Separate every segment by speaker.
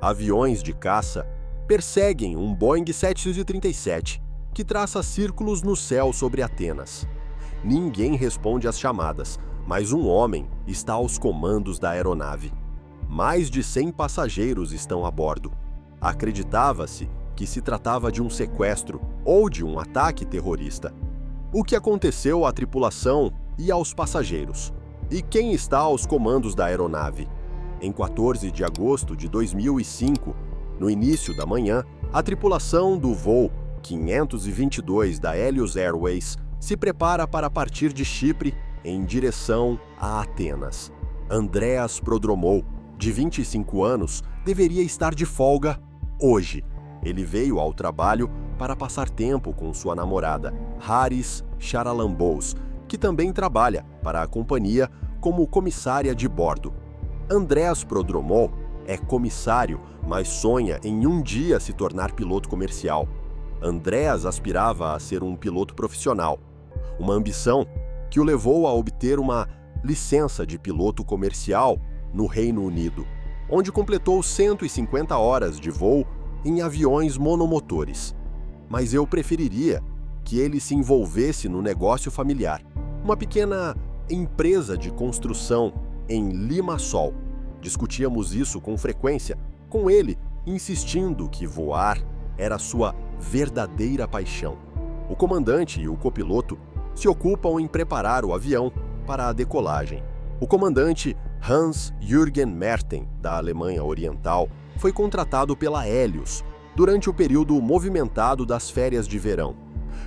Speaker 1: Aviões de caça perseguem um Boeing 737, que traça círculos no céu sobre Atenas. Ninguém responde às chamadas, mas um homem está aos comandos da aeronave. Mais de 100 passageiros estão a bordo. Acreditava-se que se tratava de um sequestro ou de um ataque terrorista. O que aconteceu à tripulação e aos passageiros? E quem está aos comandos da aeronave? Em 14 de agosto de 2005, no início da manhã, a tripulação do voo 522 da Helios Airways se prepara para partir de Chipre em direção a Atenas. Andreas Prodromou, de 25 anos, deveria estar de folga hoje. Ele veio ao trabalho para passar tempo com sua namorada, Haris Charalambous, que também trabalha para a companhia como comissária de bordo. Andreas Prodromou é comissário, mas sonha em um dia se tornar piloto comercial. Andreas aspirava a ser um piloto profissional, uma ambição que o levou a obter uma licença de piloto comercial no Reino Unido, onde completou 150 horas de voo em aviões monomotores. Mas eu preferiria que ele se envolvesse no negócio familiar, uma pequena empresa de construção em Limassol. Discutíamos isso com frequência, com ele insistindo que voar era sua verdadeira paixão. O comandante e o copiloto se ocupam em preparar o avião para a decolagem. O comandante Hans-Jürgen Merten, da Alemanha Oriental, foi contratado pela Helios durante o período movimentado das férias de verão.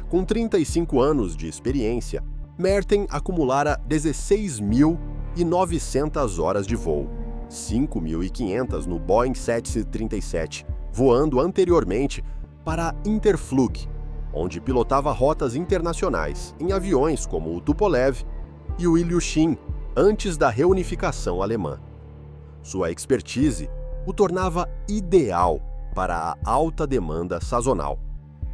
Speaker 1: Com 35 anos de experiência, Merten acumulara 16.900 horas de voo, 5.500 no Boeing 737, voando anteriormente para a Interflug, onde pilotava rotas internacionais em aviões como o Tupolev e o Ilyushin, antes da reunificação alemã. Sua expertise o tornava ideal para a alta demanda sazonal.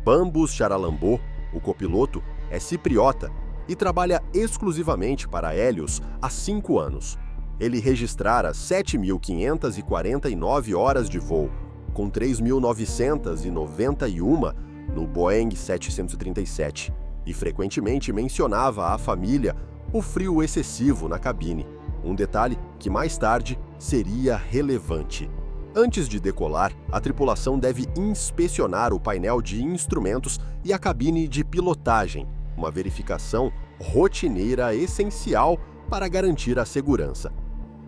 Speaker 1: Bambus Charalambous, o copiloto, é cipriota e trabalha exclusivamente para a Helios há 5 anos. Ele registrara 7.549 horas de voo, com 3.991 no Boeing 737, e frequentemente mencionava à família o frio excessivo na cabine, um detalhe que mais tarde seria relevante. Antes de decolar, a tripulação deve inspecionar o painel de instrumentos e a cabine de pilotagem, uma verificação rotineira essencial para garantir a segurança.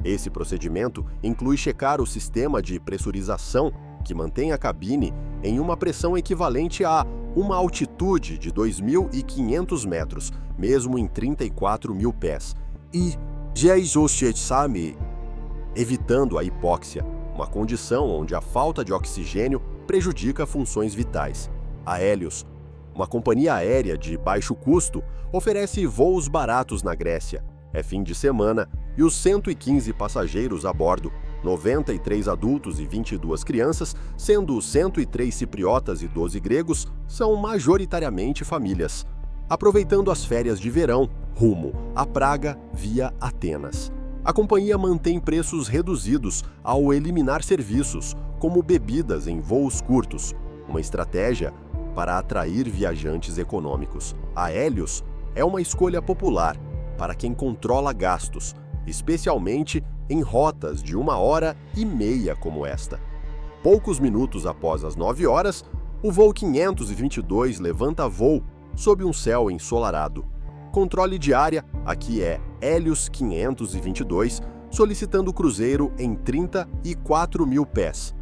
Speaker 1: Esse procedimento inclui checar o sistema de pressurização, que mantém a cabine em uma pressão equivalente a uma altitude de 2.500 metros, mesmo em 34.000 pés, e evitando a hipóxia, uma condição onde a falta de oxigênio prejudica funções vitais. A Helios, uma companhia aérea de baixo custo, oferece voos baratos na Grécia. É fim de semana e os 115 passageiros a bordo, 93 adultos e 22 crianças, sendo 103 cipriotas e 12 gregos, são majoritariamente famílias, aproveitando as férias de verão, rumo a Praga via Atenas. A companhia mantém preços reduzidos ao eliminar serviços, como bebidas em voos curtos, uma estratégia para atrair viajantes econômicos. A Helios é uma escolha popular para quem controla gastos, especialmente em rotas de 1h30 como esta. Poucos minutos após as 9 horas, o voo 522 levanta voo sob um céu ensolarado. Controle de área, aqui é Helios 522, solicitando cruzeiro em 34.000 pés.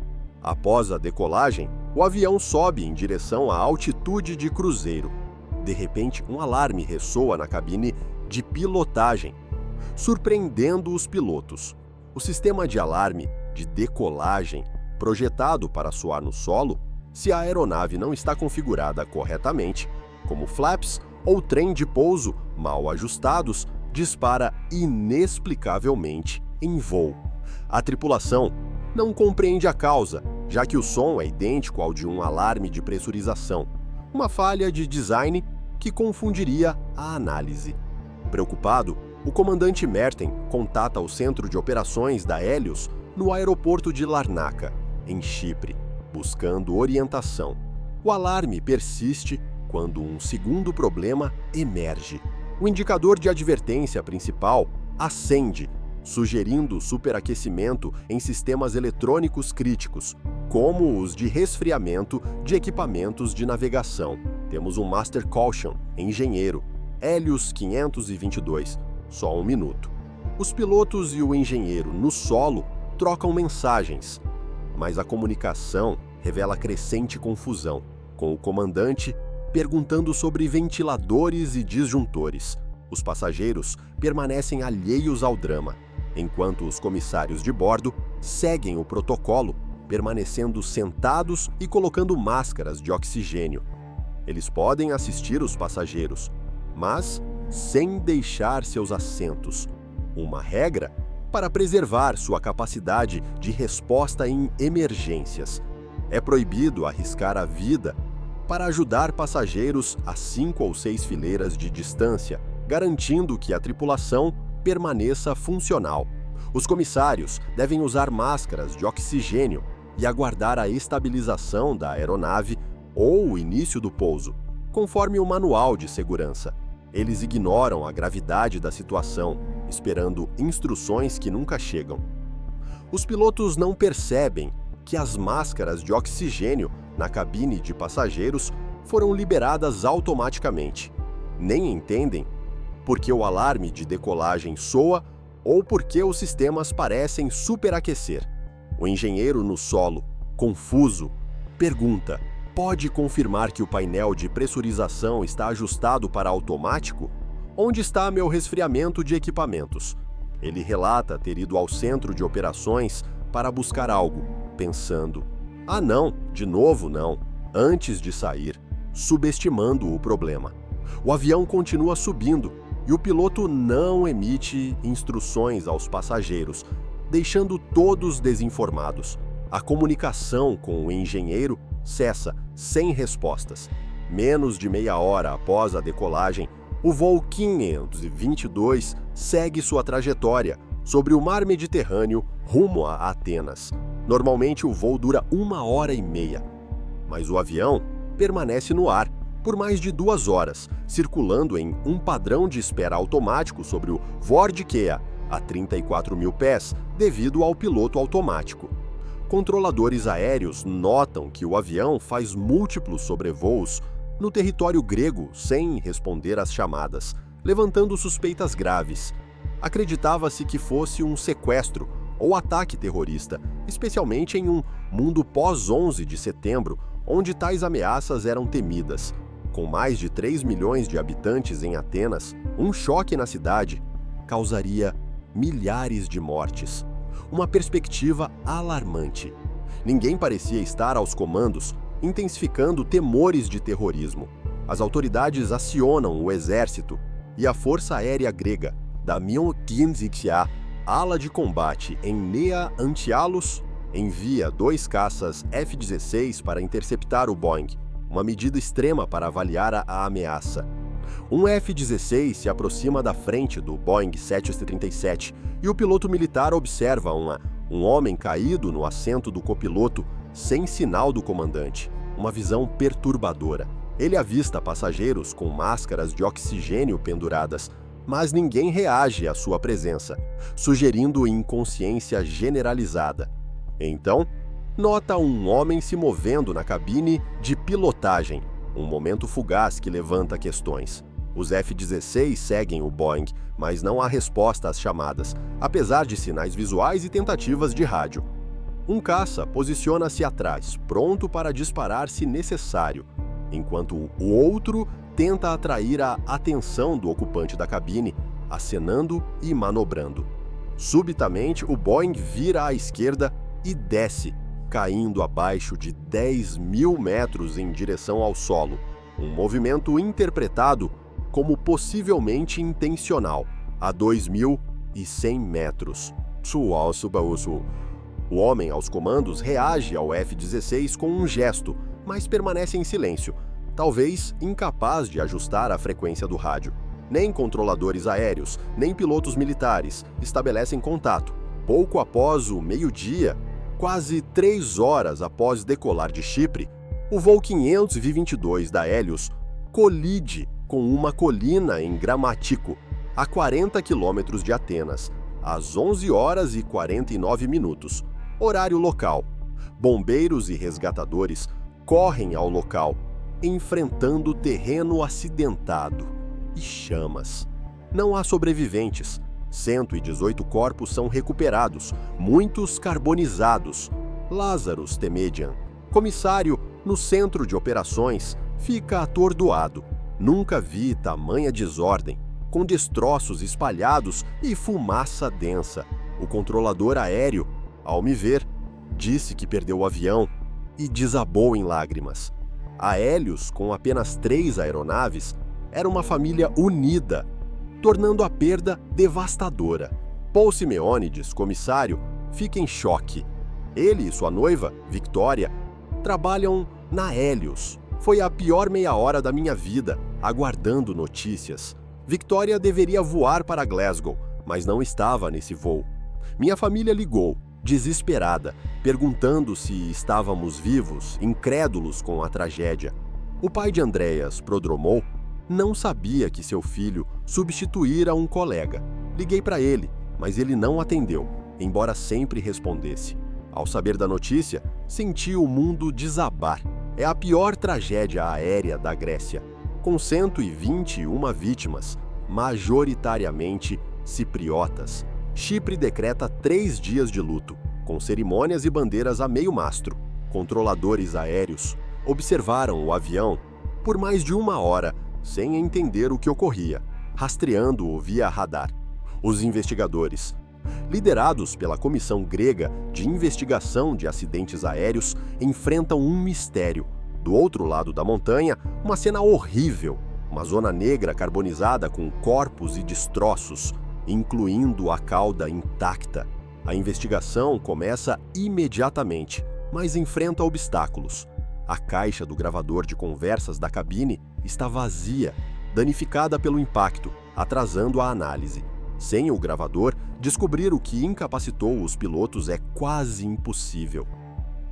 Speaker 1: Após a decolagem, o avião sobe em direção à altitude de cruzeiro. De repente, um alarme ressoa na cabine de pilotagem, surpreendendo os pilotos. O sistema de alarme de decolagem, projetado para soar no solo, se a aeronave não está configurada corretamente, como flaps ou trem de pouso mal ajustados, dispara inexplicavelmente em voo. A tripulação não compreende a causa, já que o som é idêntico ao de um alarme de pressurização, uma falha de design que confundiria a análise. Preocupado, o comandante Merten contata o centro de operações da Helios no aeroporto de Larnaca. em Chipre, buscando orientação. O alarme persiste quando um segundo problema emerge. O indicador de advertência principal acende, sugerindo superaquecimento em sistemas eletrônicos críticos, como os de resfriamento de equipamentos de navegação. Temos um Master Caution, engenheiro, Helios 522, só um minuto. Os pilotos e o engenheiro no solo trocam mensagens, mas a comunicação revela crescente confusão, com o comandante perguntando sobre ventiladores e disjuntores. Os passageiros permanecem alheios ao drama, enquanto os comissários de bordo seguem o protocolo, permanecendo sentados e colocando máscaras de oxigênio. Eles podem assistir os passageiros, mas sem deixar seus assentos. Uma regra para preservar sua capacidade de resposta em emergências. É proibido arriscar a vida para ajudar passageiros a 5 ou 6 fileiras de distância, garantindo que a tripulação permaneça funcional. Os comissários devem usar máscaras de oxigênio e aguardar a estabilização da aeronave ou o início do pouso, conforme o manual de segurança. Eles ignoram a gravidade da situação, esperando instruções que nunca chegam. Os pilotos não percebem que as máscaras de oxigênio na cabine de passageiros foram liberadas automaticamente. Nem entendem porque o alarme de decolagem soa ou porque os sistemas parecem superaquecer. O engenheiro no solo, confuso, pergunta: pode confirmar que o painel de pressurização está ajustado para automático? Onde está meu resfriamento de equipamentos? Ele relata ter ido ao centro de operações para buscar algo, pensando: ah não, de novo não, antes de sair, subestimando o problema. O avião continua subindo e o piloto não emite instruções aos passageiros, deixando todos desinformados. A comunicação com o engenheiro cessa sem respostas. Menos de meia hora após a decolagem, o voo 522 segue sua trajetória sobre o mar Mediterrâneo rumo a Atenas. Normalmente o voo dura 1h30, mas o avião permanece no ar por mais de 2 horas, circulando em um padrão de espera automático sobre o Vordikea, a 34 mil pés, devido ao piloto automático. Controladores aéreos notam que o avião faz múltiplos sobrevoos no território grego sem responder às chamadas, levantando suspeitas graves. Acreditava-se que fosse um sequestro ou ataque terrorista, especialmente em um mundo pós-11 de setembro, onde tais ameaças eram temidas. Com mais de 3 milhões de habitantes em Atenas, um choque na cidade causaria milhares de mortes. Uma perspectiva alarmante. Ninguém parecia estar aos comandos, intensificando temores de terrorismo. As autoridades acionam o exército e a Força Aérea Grega, da Miokinzixia, ala de combate em Nea Antialos, envia 2 caças F-16 para interceptar o Boeing, uma medida extrema para avaliar a ameaça. Um F-16 se aproxima da frente do Boeing 737 e o piloto militar observa um homem caído no assento do copiloto sem sinal do comandante. Uma visão perturbadora. Ele avista passageiros com máscaras de oxigênio penduradas, mas ninguém reage à sua presença, sugerindo inconsciência generalizada. Então, nota um homem se movendo na cabine de pilotagem, um momento fugaz que levanta questões. Os F-16 seguem o Boeing, mas não há resposta às chamadas, apesar de sinais visuais e tentativas de rádio. Um caça posiciona-se atrás, pronto para disparar se necessário, enquanto o outro tenta atrair a atenção do ocupante da cabine, acenando e manobrando. Subitamente, o Boeing vira à esquerda e desce, caindo abaixo de 10 mil metros em direção ao solo, um movimento interpretado como possivelmente intencional, a 2.100 metros. O homem aos comandos reage ao F-16 com um gesto, mas permanece em silêncio, talvez incapaz de ajustar a frequência do rádio. Nem controladores aéreos, nem pilotos militares estabelecem contato. Pouco após o meio-dia, Quase 3 horas após decolar de Chipre, o voo 522 da Hélios colide com uma colina em Gramático, a 40 quilômetros de Atenas, às 11 horas e 49 minutos, horário local. Bombeiros e resgatadores correm ao local, enfrentando terreno acidentado e chamas. Não há sobreviventes. 118 corpos são recuperados, muitos carbonizados. Lazarus Temedian, comissário no centro de operações, fica atordoado. Nunca vi tamanha desordem, com destroços espalhados e fumaça densa. O controlador aéreo, ao me ver, disse que perdeu o avião e desabou em lágrimas. A Hélios, com apenas 3 aeronaves, era uma família unida, tornando a perda devastadora. Paul Simeônides, comissário, fica em choque. Ele e sua noiva, Victoria, trabalham na Hélios. Foi a pior meia hora da minha vida, aguardando notícias. Victoria deveria voar para Glasgow, mas não estava nesse voo. Minha família ligou, desesperada, perguntando se estávamos vivos, incrédulos com a tragédia. O pai de Andreas Prodromou não sabia que seu filho substituíra um colega. Liguei para ele, mas ele não atendeu, embora sempre respondesse. Ao saber da notícia, senti o mundo desabar. É a pior tragédia aérea da Grécia, com 121 vítimas, majoritariamente cipriotas. Chipre decreta 3 dias de luto, com cerimônias e bandeiras a meio mastro. Controladores aéreos observaram o avião por mais de 1 hora, sem entender o que ocorria, rastreando-o via radar. Os investigadores, liderados pela Comissão Grega de Investigação de Acidentes Aéreos, enfrentam um mistério. Do outro lado da montanha, uma cena horrível, uma zona negra carbonizada com corpos e destroços, incluindo a cauda intacta. A investigação começa imediatamente, mas enfrenta obstáculos. A caixa do gravador de conversas da cabine está vazia, danificada pelo impacto, atrasando a análise. Sem o gravador, descobrir o que incapacitou os pilotos é quase impossível.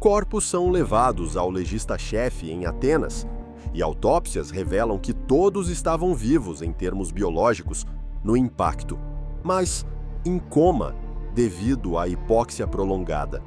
Speaker 1: Corpos são levados ao legista-chefe em Atenas, e autópsias revelam que todos estavam vivos em termos biológicos no impacto, mas em coma devido à hipóxia prolongada.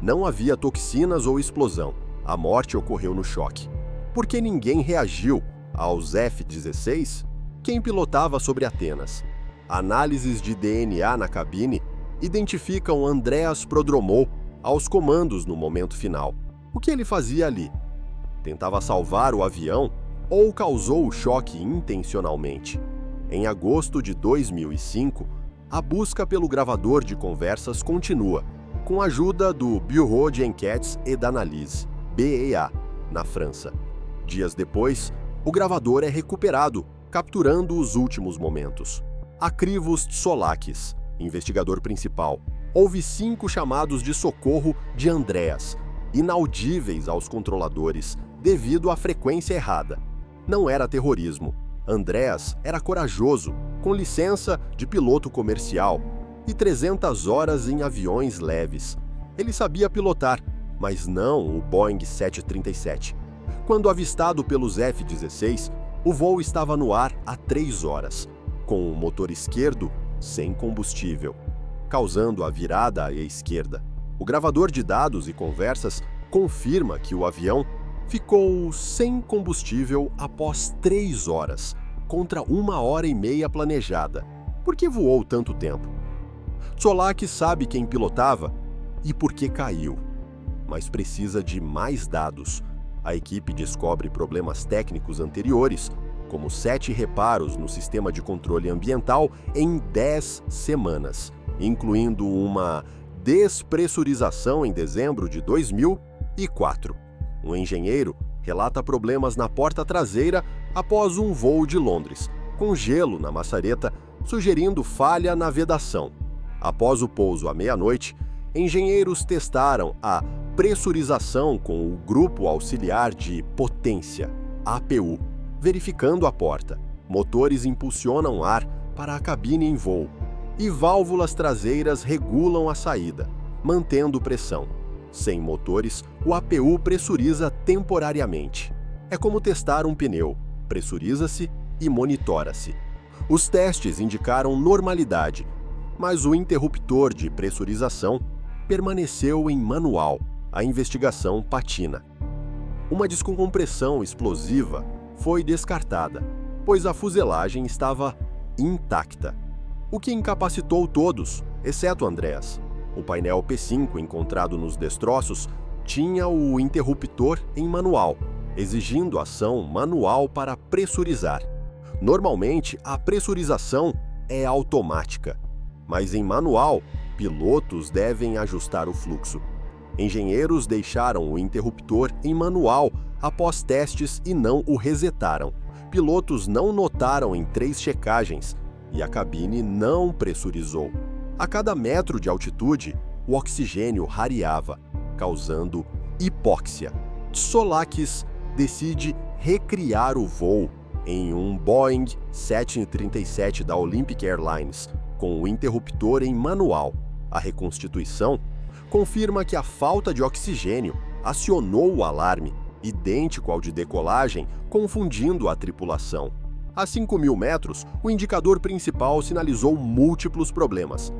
Speaker 1: Não havia toxinas ou explosão. A morte ocorreu no choque. Por que ninguém reagiu aos F-16? Quem pilotava sobre Atenas? Análises de DNA na cabine identificam Andreas Prodromou aos comandos no momento final. O que ele fazia ali? Tentava salvar o avião ou causou o choque intencionalmente? Em agosto de 2005, a busca pelo gravador de conversas continua, com a ajuda do Bureau d'Enquêtes et d'Analyse, BEA, na França. Dias depois, o gravador é recuperado, capturando os últimos momentos. Akrivos Tsolakis, investigador principal, houve 5 chamados de socorro de Andreas, inaudíveis aos controladores, devido à frequência errada. Não era terrorismo. Andreas era corajoso, com licença de piloto comercial e 300 horas em aviões leves. Ele sabia pilotar, mas não o Boeing 737. Quando avistado pelos F-16, o voo estava no ar há 3 horas, com o motor esquerdo sem combustível, causando a virada à esquerda. O gravador de dados e conversas confirma que o avião ficou sem combustível após 3 horas, contra 1h30 planejada. Por que voou tanto tempo? Tsolakis sabe quem pilotava e por que caiu, mas precisa de mais dados. A equipe descobre problemas técnicos anteriores, como 7 reparos no sistema de controle ambiental em 10 semanas, incluindo uma despressurização em dezembro de 2004. Um engenheiro relata problemas na porta traseira após um voo de Londres, com gelo na maçareta, sugerindo falha na vedação. Após o pouso à meia-noite, engenheiros testaram a pressurização com o Grupo Auxiliar de Potência, APU, verificando a porta. Motores impulsionam ar para a cabine em voo e válvulas traseiras regulam a saída, mantendo pressão. Sem motores, o APU pressuriza temporariamente. É como testar um pneu, pressuriza-se e monitora-se. Os testes indicaram normalidade, mas o interruptor de pressurização permaneceu em manual. A investigação patina. Uma descompressão explosiva foi descartada, pois a fuselagem estava intacta, o que incapacitou todos, exceto Andreas. O painel P5 encontrado nos destroços tinha o interruptor em manual, exigindo ação manual para pressurizar. Normalmente, a pressurização é automática, mas em manual, pilotos devem ajustar o fluxo. Engenheiros deixaram o interruptor em manual após testes e não o resetaram. Pilotos não notaram em 3 checagens e a cabine não pressurizou. A cada metro de altitude, o oxigênio rareava, causando hipóxia. Tsolakis decide recriar o voo em um Boeing 737 da Olympic Airlines, com o interruptor em manual. A reconstituição confirma que a falta de oxigênio acionou o alarme, idêntico ao de decolagem, confundindo a tripulação. A 5.000 metros, o indicador principal sinalizou múltiplos problemas,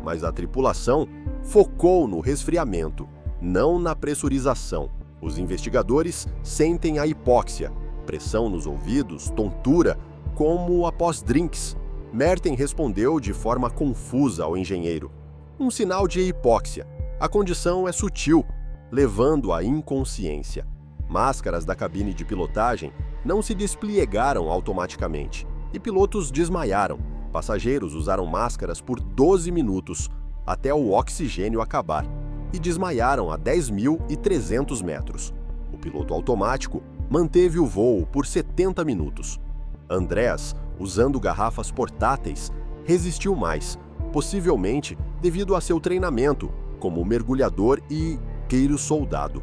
Speaker 1: mas a tripulação focou no resfriamento, não na pressurização. Os investigadores sentem a hipóxia, pressão nos ouvidos, tontura, como após drinks. Merten respondeu de forma confusa ao engenheiro. Um sinal de hipóxia. A condição é sutil, levando à inconsciência. Máscaras da cabine de pilotagem não se despliegaram automaticamente e pilotos desmaiaram. Passageiros usaram máscaras por 12 minutos até o oxigênio acabar e desmaiaram a 10.300 metros. O piloto automático manteve o voo por 70 minutos. Andreas, usando garrafas portáteis, resistiu mais, possivelmente devido a seu treinamento como mergulhador e guerreiro-soldado.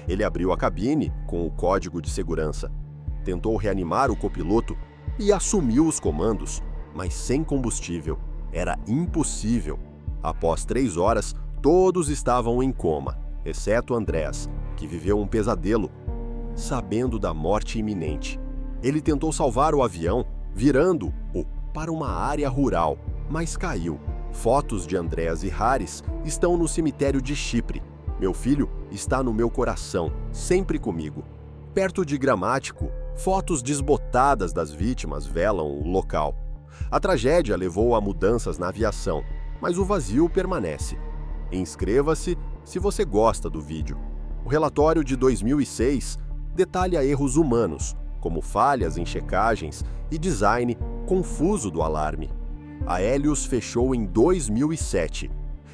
Speaker 1: Ele abriu a cabine com o código de segurança, tentou reanimar o copiloto e assumiu os comandos, mas sem combustível. Era impossível. Após 3 horas, todos estavam em coma, exceto Andreas, que viveu um pesadelo, sabendo da morte iminente. Ele tentou salvar o avião, virando-o para uma área rural, mas caiu. Fotos de Andreas e Haris estão no cemitério de Chipre. Meu filho está no meu coração, sempre comigo. Perto de Gramático, fotos desbotadas das vítimas velam o local. A tragédia levou a mudanças na aviação, mas o vazio permanece. Inscreva-se se você gosta do vídeo. O relatório de 2006 detalha erros humanos, como falhas em checagens e design confuso do alarme. A Helios fechou em 2007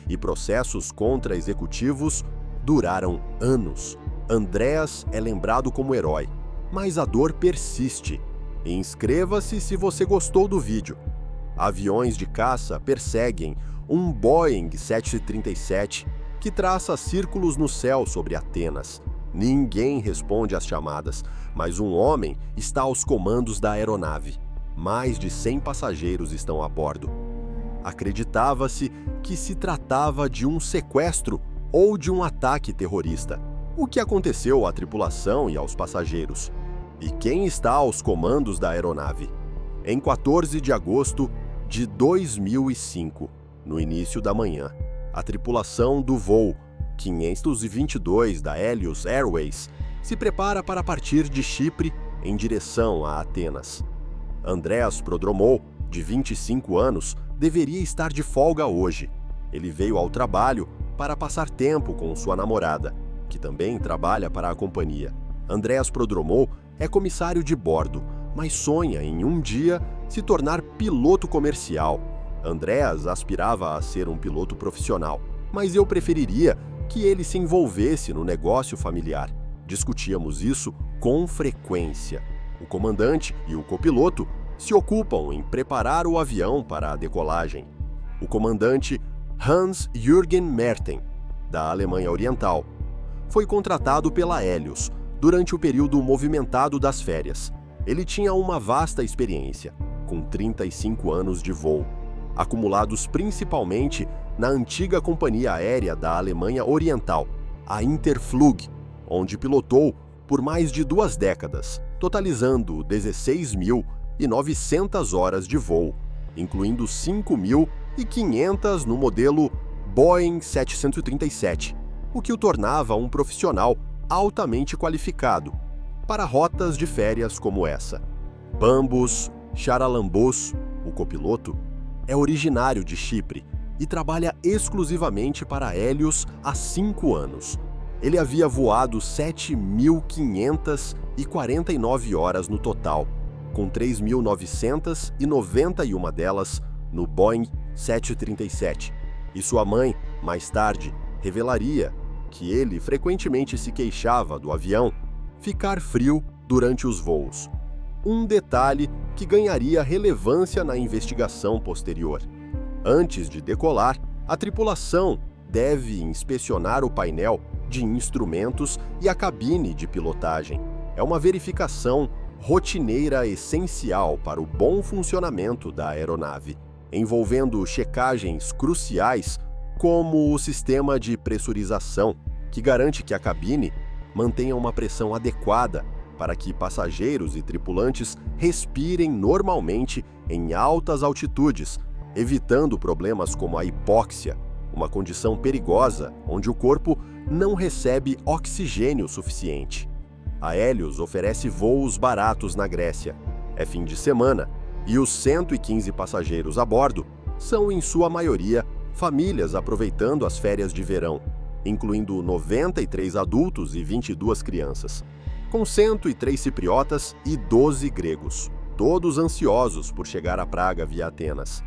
Speaker 1: e processos contra executivos duraram anos. Andreas é lembrado como herói, mas a dor persiste. Inscreva-se se você gostou do vídeo. Aviões de caça perseguem um Boeing 737 que traça círculos no céu sobre Atenas. Ninguém responde às chamadas, mas um homem está aos comandos da aeronave. Mais de 100 passageiros estão a bordo. Acreditava-se que se tratava de um sequestro ou de um ataque terrorista. O que aconteceu à tripulação e aos passageiros? E quem está aos comandos da aeronave? Em 14 de agosto de 2005, no início da manhã, a tripulação do voo 522 da Helios Airways se prepara para partir de Chipre em direção a Atenas. Andreas Prodromou, de 25 anos, deveria estar de folga hoje. Ele veio ao trabalho para passar tempo com sua namorada, que também trabalha para a companhia. Andreas Prodromou é comissário de bordo, mas sonha em um dia se tornar piloto comercial. Andreas aspirava a ser um piloto profissional, mas eu preferiria que ele se envolvesse no negócio familiar. Discutíamos isso com frequência. O comandante e o copiloto se ocupam em preparar o avião para a decolagem. O comandante Hans-Jürgen Merten, da Alemanha Oriental, foi contratado pela Helios durante o período movimentado das férias. Ele tinha uma vasta experiência, com 35 anos de voo, acumulados principalmente na antiga companhia aérea da Alemanha Oriental, a Interflug, onde pilotou por mais de 2 décadas, totalizando 16.900 horas de voo, incluindo 5.500 no modelo Boeing 737, o que o tornava um profissional altamente qualificado para rotas de férias como essa. Bambus Charalambos, o copiloto, é originário de Chipre e trabalha exclusivamente para Helios há 5 anos. Ele havia voado 7.549 horas no total, com 3.991 delas no Boeing 737. E sua mãe, mais tarde, revelaria que ele frequentemente se queixava do avião ficar frio durante os voos. Um detalhe que ganharia relevância na investigação posterior. Antes de decolar, a tripulação deve inspecionar o painel de instrumentos e a cabine de pilotagem. É uma verificação rotineira essencial para o bom funcionamento da aeronave, envolvendo checagens cruciais como o sistema de pressurização, que garante que a cabine mantenha uma pressão adequada para que passageiros e tripulantes respirem normalmente em altas altitudes, evitando problemas como a hipóxia, uma condição perigosa onde o corpo não recebe oxigênio suficiente. A Helios oferece voos baratos na Grécia. É fim de semana e os 115 passageiros a bordo são, em sua maioria, famílias aproveitando as férias de verão, incluindo 93 adultos e 22 crianças, com 103 cipriotas e 12 gregos, todos ansiosos por chegar à Praga via Atenas.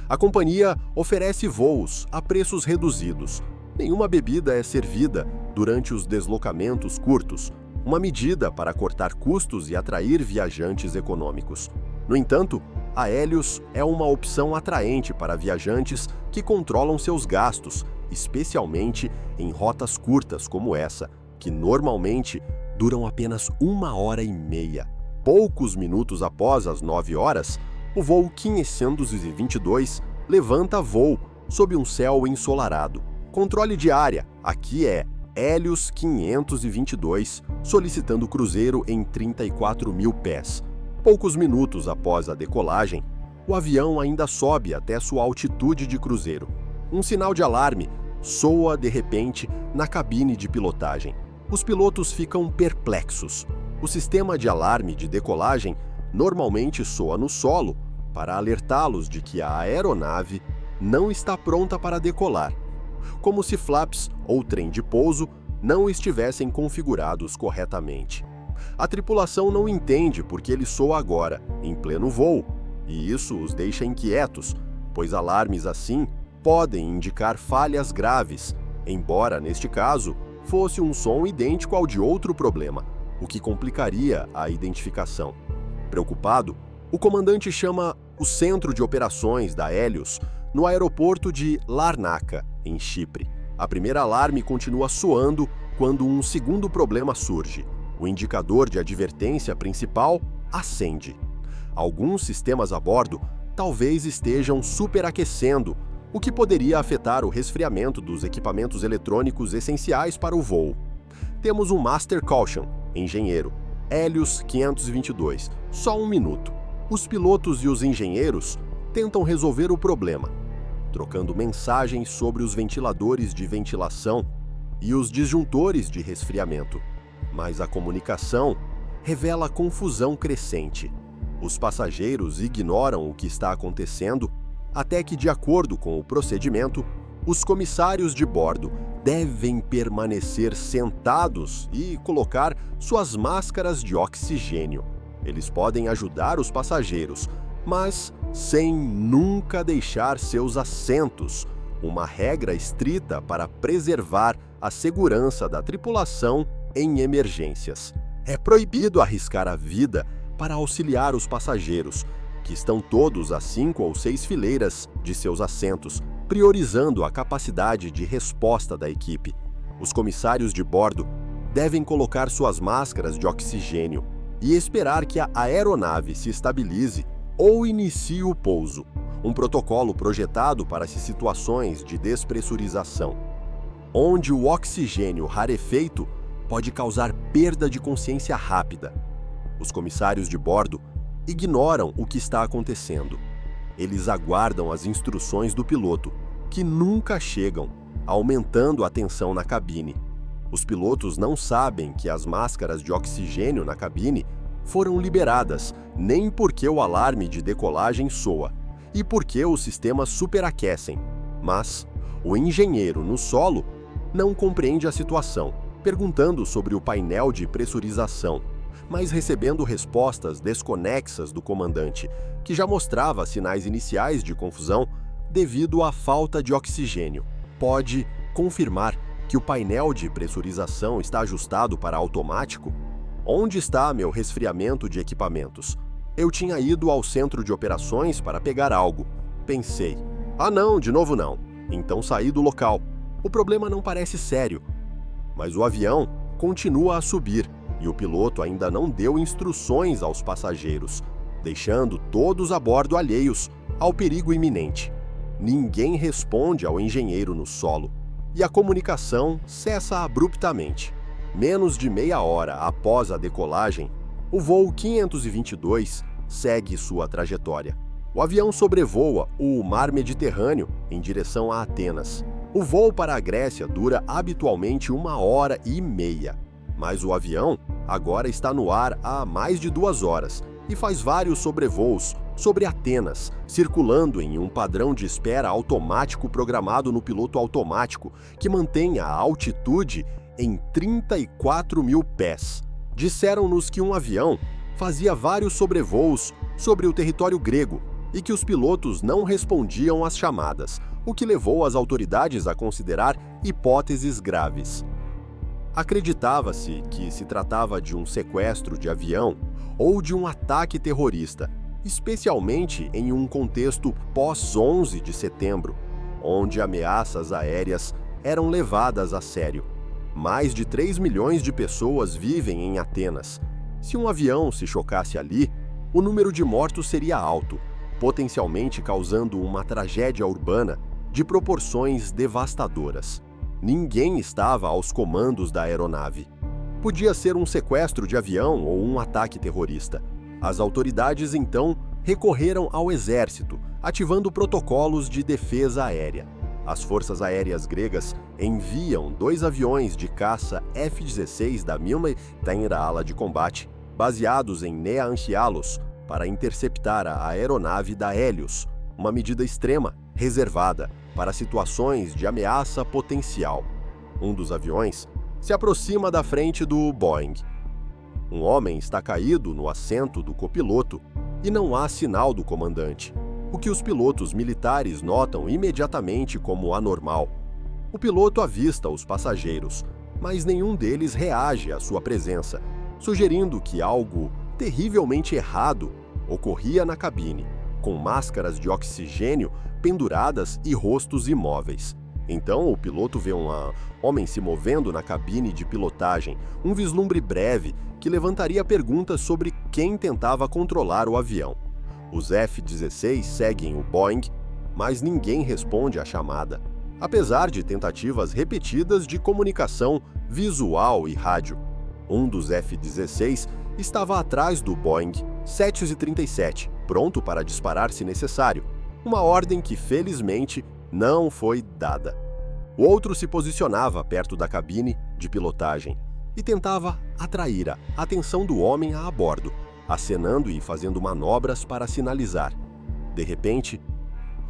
Speaker 1: A companhia oferece voos a preços reduzidos. Nenhuma bebida é servida durante os deslocamentos curtos, uma medida para cortar custos e atrair viajantes econômicos. No entanto, a Helios é uma opção atraente para viajantes que controlam seus gastos, especialmente em rotas curtas como essa, que normalmente duram apenas 1h30. Poucos minutos após as 9 horas, o voo 522 levanta voo sob um céu ensolarado. Controle de área, aqui é Helios 522, solicitando cruzeiro em 34.000 pés. Poucos minutos após a decolagem, o avião ainda sobe até sua altitude de cruzeiro. Um sinal de alarme soa de repente na cabine de pilotagem. Os pilotos ficam perplexos. O sistema de alarme de decolagem normalmente soa no solo para alertá-los de que a aeronave não está pronta para decolar, como se flaps ou trem de pouso não estivessem configurados corretamente. A tripulação não entende por que ele soa agora, em pleno voo, e isso os deixa inquietos, pois alarmes assim podem indicar falhas graves, embora, neste caso, fosse um som idêntico ao de outro problema, o que complicaria a identificação. Preocupado, o comandante chama o centro de operações da Helios no aeroporto de Larnaca, em Chipre. A primeira alarme continua soando quando um segundo problema surge. O indicador de advertência principal acende. Alguns sistemas a bordo talvez estejam superaquecendo, o que poderia afetar o resfriamento dos equipamentos eletrônicos essenciais para o voo. Temos um Master Caution, engenheiro, Helios 522, só 1 minuto. Os pilotos e os engenheiros tentam resolver o problema, trocando mensagens sobre os ventiladores de ventilação e os disjuntores de resfriamento. Mas a comunicação revela confusão crescente. Os passageiros ignoram o que está acontecendo até que, de acordo com o procedimento, os comissários de bordo devem permanecer sentados e colocar suas máscaras de oxigênio. Eles podem ajudar os passageiros, mas sem nunca deixar seus assentos, uma regra estrita para preservar a segurança da tripulação em emergências. É proibido arriscar a vida para auxiliar os passageiros, que estão todos a 5 ou 6 fileiras de seus assentos, priorizando a capacidade de resposta da equipe. Os comissários de bordo devem colocar suas máscaras de oxigênio e esperar que a aeronave se estabilize ou inicie o pouso, um protocolo projetado para situações de despressurização. onde o oxigênio rarefeito pode causar perda de consciência rápida. Os comissários de bordo ignoram o que está acontecendo. Eles aguardam as instruções do piloto, que nunca chegam, aumentando a tensão na cabine. Os pilotos não sabem que as máscaras de oxigênio na cabine foram liberadas, nem porque o alarme de decolagem soa e porque os sistemas superaquecem. Mas o engenheiro no solo não compreende a situação, perguntando sobre o painel de pressurização, mas recebendo respostas desconexas do comandante, que já mostrava sinais iniciais de confusão devido à falta de oxigênio. Pode confirmar que o painel de pressurização está ajustado para automático? Onde está meu resfriamento de equipamentos? Eu tinha ido ao centro de operações para pegar algo. Pensei, não, de novo não. Então saí do local. O problema não parece sério. Mas o avião continua a subir e o piloto ainda não deu instruções aos passageiros, deixando todos a bordo alheios ao perigo iminente. Ninguém responde ao engenheiro no solo e a comunicação cessa abruptamente. Menos de meia hora após a decolagem, o voo 522 segue sua trajetória. O avião sobrevoa o mar Mediterrâneo em direção a Atenas. O voo para a Grécia dura habitualmente 1h30, mas o avião agora está no ar há mais de 2 horas e faz vários sobrevoos sobre Atenas, circulando em um padrão de espera automático programado no piloto automático, que mantém a altitude em 34 mil pés. Disseram-nos que um avião fazia vários sobrevoos sobre o território grego e que os pilotos não respondiam às chamadas, o que levou as autoridades a considerar hipóteses graves. Acreditava-se que se tratava de um sequestro de avião ou de um ataque terrorista, especialmente em um contexto pós-11 de setembro, onde ameaças aéreas eram levadas a sério. Mais de 3 milhões de pessoas vivem em Atenas. Se um avião se chocasse ali, o número de mortos seria alto, potencialmente causando uma tragédia urbana de proporções devastadoras. Ninguém estava aos comandos da aeronave. Podia ser um sequestro de avião ou um ataque terrorista. As autoridades, então, recorreram ao exército, ativando protocolos de defesa aérea. As forças aéreas gregas enviam 2 aviões de caça F-16 da primeira ala de combate, baseados em Nea Anchialos, para interceptar a aeronave da Hélios, uma medida extrema, reservada para situações de ameaça potencial. Um dos aviões se aproxima da frente do Boeing. Um homem está caído no assento do copiloto e não há sinal do comandante, o que os pilotos militares notam imediatamente como anormal. O piloto avista os passageiros, mas nenhum deles reage à sua presença, sugerindo que algo terrivelmente errado ocorria na cabine, com máscaras de oxigênio penduradas e rostos imóveis. Então o piloto vê um homem se movendo na cabine de pilotagem, um vislumbre breve que levantaria perguntas sobre quem tentava controlar o avião. Os F-16 seguem o Boeing, mas ninguém responde à chamada, apesar de tentativas repetidas de comunicação visual e rádio. Um dos F-16 estava atrás do Boeing 737, pronto para disparar se necessário, uma ordem que felizmente não foi dada. O outro se posicionava perto da cabine de pilotagem e tentava atrair a atenção do homem a bordo, acenando e fazendo manobras para sinalizar. De repente,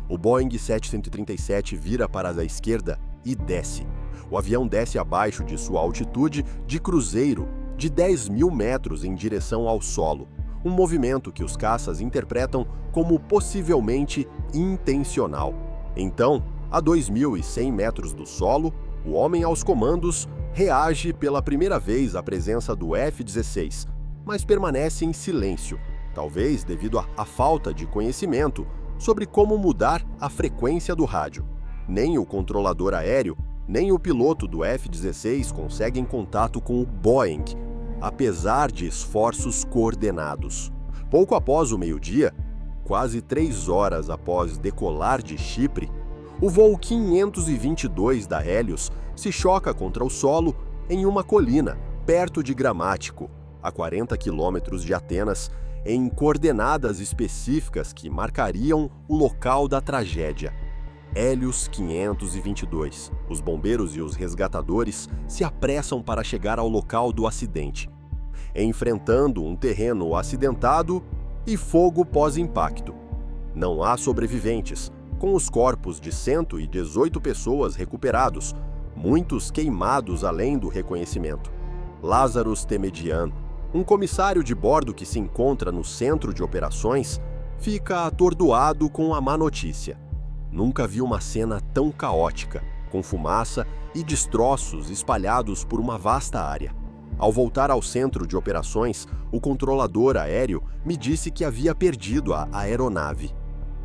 Speaker 1: o Boeing 737 vira para a esquerda e desce. O avião desce abaixo de sua altitude de cruzeiro de 10 mil metros em direção ao solo, um movimento que os caças interpretam como possivelmente intencional. Então, a 2.100 metros do solo, o homem aos comandos reage pela primeira vez à presença do F-16, mas permanece em silêncio, talvez devido à falta de conhecimento sobre como mudar a frequência do rádio. Nem o controlador aéreo, nem o piloto do F-16 conseguem contato com o Boeing, apesar de esforços coordenados. Pouco após o meio-dia, quase 3 horas após decolar de Chipre, O voo 522 da Hélios se choca contra o solo em uma colina, perto de Gramático, a 40 quilômetros de Atenas, em coordenadas específicas que marcariam o local da tragédia. Hélios 522. Os bombeiros e os resgatadores se apressam para chegar ao local do acidente, enfrentando um terreno acidentado e fogo pós-impacto. Não há sobreviventes, com os corpos de 118 pessoas recuperados, muitos queimados além do reconhecimento. Lázaros Temedian, um comissário de bordo que se encontra no centro de operações, fica atordoado com a má notícia. Nunca vi uma cena tão caótica, com fumaça e destroços espalhados por uma vasta área. Ao voltar ao centro de operações, o controlador aéreo me disse que havia perdido a aeronave.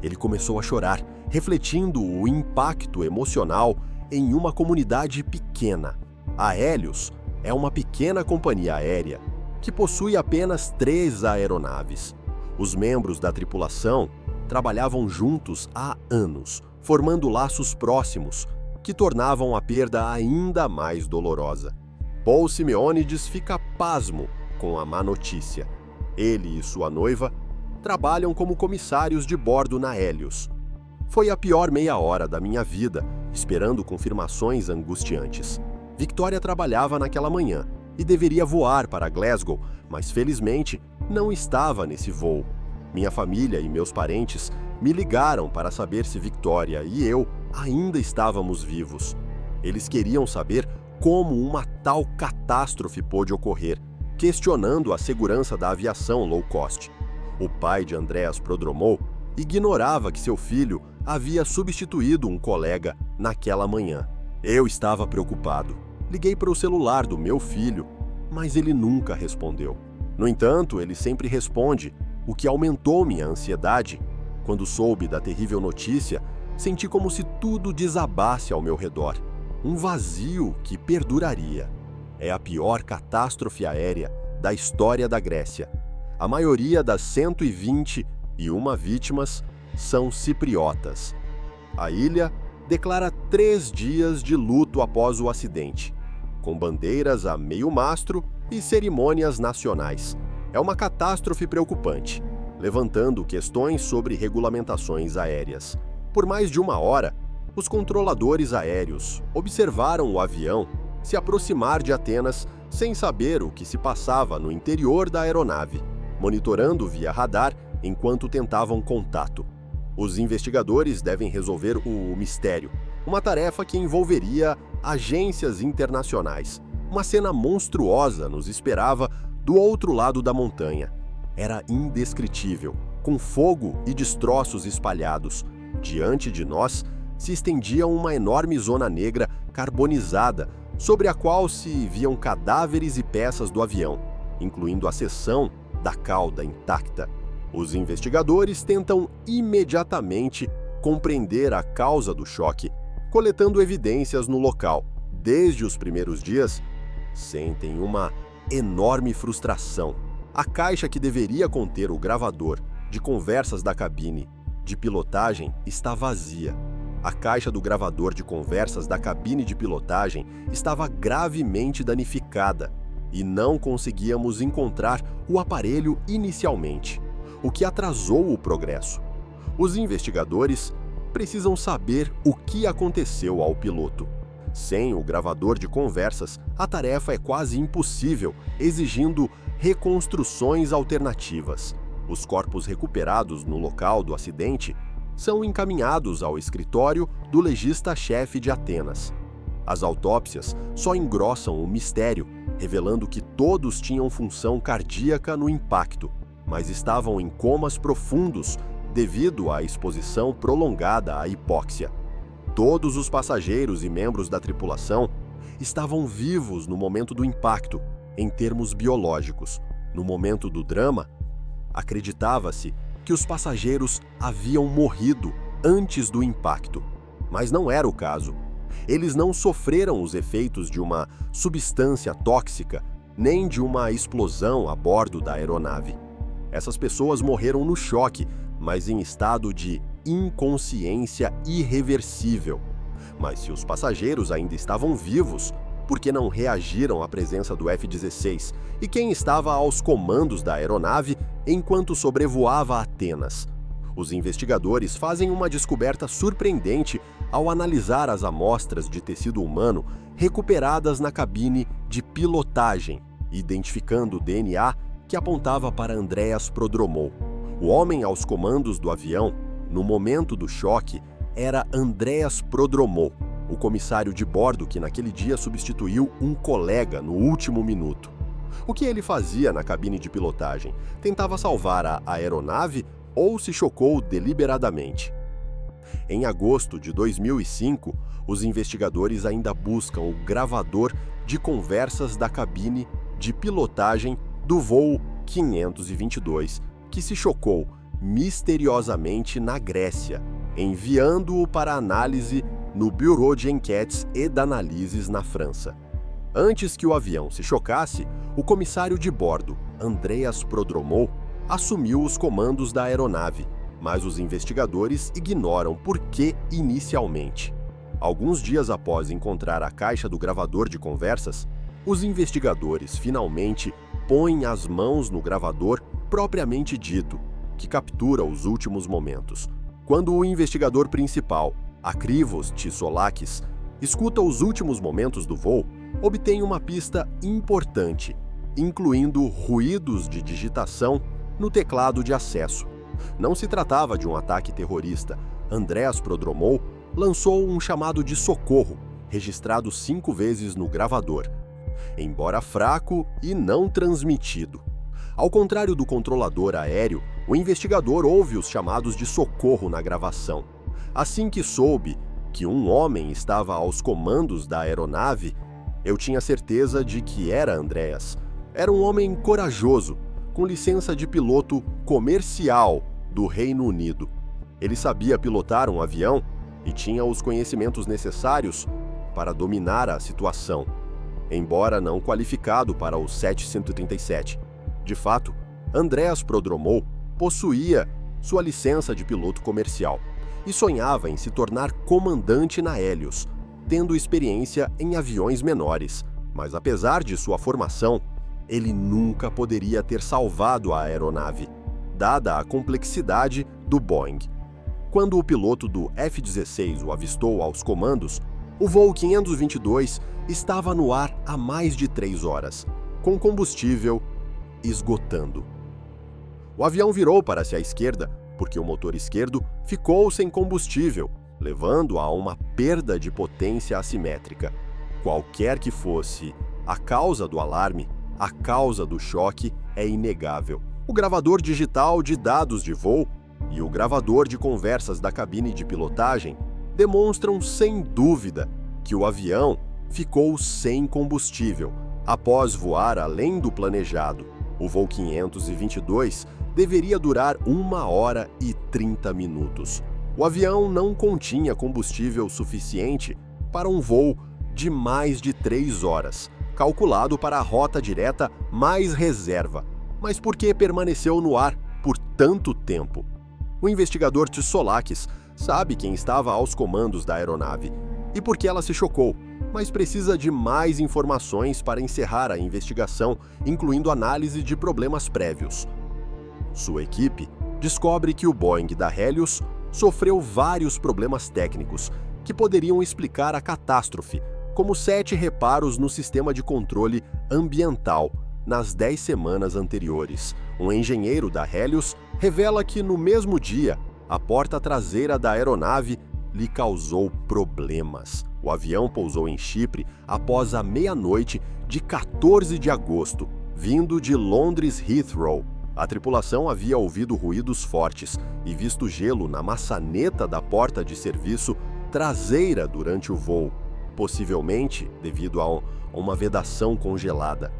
Speaker 1: Ele começou a chorar, refletindo o impacto emocional em uma comunidade pequena. A Hélios é uma pequena companhia aérea que possui apenas 3 aeronaves. Os membros da tripulação trabalhavam juntos há anos, formando laços próximos que tornavam a perda ainda mais dolorosa. Paul Simeônides fica pasmo com a má notícia. Ele e sua noiva trabalham como comissários de bordo na Hélios. Foi a pior meia hora da minha vida, esperando confirmações angustiantes. Victoria trabalhava naquela manhã e deveria voar para Glasgow, mas felizmente não estava nesse voo. Minha família e meus parentes me ligaram para saber se Victoria e eu ainda estávamos vivos. Eles queriam saber como uma tal catástrofe pôde ocorrer, questionando a segurança da aviação low cost. O pai de Andreas Prodromou ignorava que seu filho havia substituído um colega naquela manhã. Eu estava preocupado. Liguei para o celular do meu filho, mas ele nunca respondeu. No entanto, ele sempre responde, o que aumentou minha ansiedade. Quando soube da terrível notícia, senti como se tudo desabasse ao meu redor. Um vazio que perduraria. É a pior catástrofe aérea da história da Grécia. A maioria das 121 vítimas são cipriotas. A ilha declara 3 dias de luto após o acidente, com bandeiras a meio mastro e cerimônias nacionais. É uma catástrofe preocupante, levantando questões sobre regulamentações aéreas. Por mais de 1 hora, os controladores aéreos observaram o avião se aproximar de Atenas sem saber o que se passava no interior da aeronave, monitorando via radar enquanto tentavam contato. Os investigadores devem resolver o mistério, uma tarefa que envolveria agências internacionais. Uma cena monstruosa nos esperava do outro lado da montanha. Era indescritível, com fogo e destroços espalhados. Diante de nós se estendia uma enorme zona negra carbonizada, sobre a qual se viam cadáveres e peças do avião, incluindo a seção da cauda intacta. Os investigadores tentam imediatamente compreender a causa do choque, coletando evidências no local. Desde os primeiros dias, sentem uma enorme frustração. A caixa que deveria conter o gravador de conversas da cabine de pilotagem está vazia. A caixa do gravador de conversas da cabine de pilotagem estava gravemente danificada e não conseguíamos encontrar o aparelho inicialmente, o que atrasou o progresso. Os investigadores precisam saber o que aconteceu ao piloto. Sem o gravador de conversas, a tarefa é quase impossível, exigindo reconstruções alternativas. Os corpos recuperados no local do acidente são encaminhados ao escritório do legista-chefe de Atenas. As autópsias só engrossam o mistério, revelando que todos tinham função cardíaca no impacto, mas estavam em comas profundos devido à exposição prolongada à hipóxia. Todos os passageiros e membros da tripulação estavam vivos no momento do impacto, em termos biológicos. No momento do drama, acreditava-se que os passageiros haviam morrido antes do impacto, mas não era o caso. Eles não sofreram os efeitos de uma substância tóxica, nem de uma explosão a bordo da aeronave. Essas pessoas morreram no choque, mas em estado de inconsciência irreversível. Mas se os passageiros ainda estavam vivos, por que não reagiram à presença do F-16 e quem estava aos comandos da aeronave enquanto sobrevoava Atenas? Os investigadores fazem uma descoberta surpreendente ao analisar as amostras de tecido humano recuperadas na cabine de pilotagem, identificando o DNA que apontava para Andreas Prodromou. O homem aos comandos do avião, no momento do choque, era Andreas Prodromou, o comissário de bordo que naquele dia substituiu um colega no último minuto. O que ele fazia na cabine de pilotagem? Tentava salvar a aeronave ou se chocou deliberadamente? Em agosto de 2005, os investigadores ainda buscam o gravador de conversas da cabine de pilotagem do voo 522, que se chocou misteriosamente na Grécia, enviando-o para análise no Bureau de Enquêtes et d'Analyses na França. Antes que o avião se chocasse, o comissário de bordo, Andreas Prodromou, assumiu os comandos da aeronave, mas os investigadores ignoram por que inicialmente. Alguns dias após encontrar a caixa do gravador de conversas, os investigadores finalmente põem as mãos no gravador propriamente dito, que captura os últimos momentos. Quando o investigador principal, Akrivos Tissolakis, escuta os últimos momentos do voo, obtém uma pista importante, incluindo ruídos de digitação no teclado de acesso. Não se tratava de um ataque terrorista. Andreas Prodromou lançou um chamado de socorro, registrado 5 vezes no gravador, embora fraco e não transmitido. Ao contrário do controlador aéreo, o investigador ouve os chamados de socorro na gravação. Assim que soube que um homem estava aos comandos da aeronave, eu tinha certeza de que era Andreas. Era um homem corajoso, com licença de piloto comercial do Reino Unido. Ele sabia pilotar um avião e tinha os conhecimentos necessários para dominar a situação, embora não qualificado para o 737. De fato, Andreas Prodromou possuía sua licença de piloto comercial e sonhava em se tornar comandante na Hélios, tendo experiência em aviões menores. Mas apesar de sua formação, ele nunca poderia ter salvado a aeronave, dada a complexidade do Boeing. Quando o piloto do F-16 o avistou aos comandos, o voo 522 estava no ar há mais de 3 horas, com combustível esgotando. O avião virou para-se à esquerda porque o motor esquerdo ficou sem combustível, levando a uma perda de potência assimétrica. Qualquer que fosse a causa do alarme, a causa do choque é inegável. O gravador digital de dados de voo e o gravador de conversas da cabine de pilotagem demonstram sem dúvida que o avião ficou sem combustível após voar além do planejado. O voo 522 deveria durar 1 hora e 30 minutos. O avião não continha combustível suficiente para um voo de mais de 3 horas, calculado para a rota direta mais reserva. Mas por que permaneceu no ar por tanto tempo? O investigador Tissolakis sabe quem estava aos comandos da aeronave e por que ela se chocou, mas precisa de mais informações para encerrar a investigação, incluindo análise de problemas prévios. Sua equipe descobre que o Boeing da Hélios sofreu vários problemas técnicos que poderiam explicar a catástrofe, como 7 reparos no sistema de controle ambiental nas 10 semanas anteriores. Um engenheiro da Hélios revela que no mesmo dia, a porta traseira da aeronave lhe causou problemas. O avião pousou em Chipre após a meia-noite de 14 de agosto, vindo de Londres Heathrow. A tripulação havia ouvido ruídos fortes e visto gelo na maçaneta da porta de serviço traseira durante o voo, possivelmente devido a uma vedação congelada.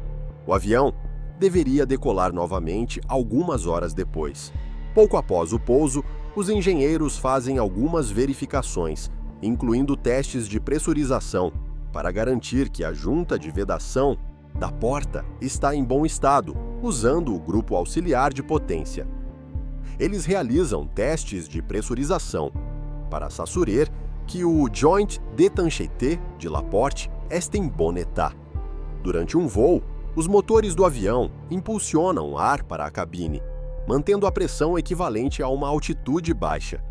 Speaker 1: O avião deveria decolar novamente algumas horas depois. Pouco após o pouso, os engenheiros fazem algumas verificações, incluindo testes de pressurização, para garantir que a junta de vedação da porta está em bom estado, usando o grupo auxiliar de potência. Eles realizam testes de pressurização para s'assurer que o joint d'étanchéité de Laporte est en bon état. Durante um voo, os motores do avião impulsionam ar para a cabine, mantendo a pressão equivalente a uma altitude baixa.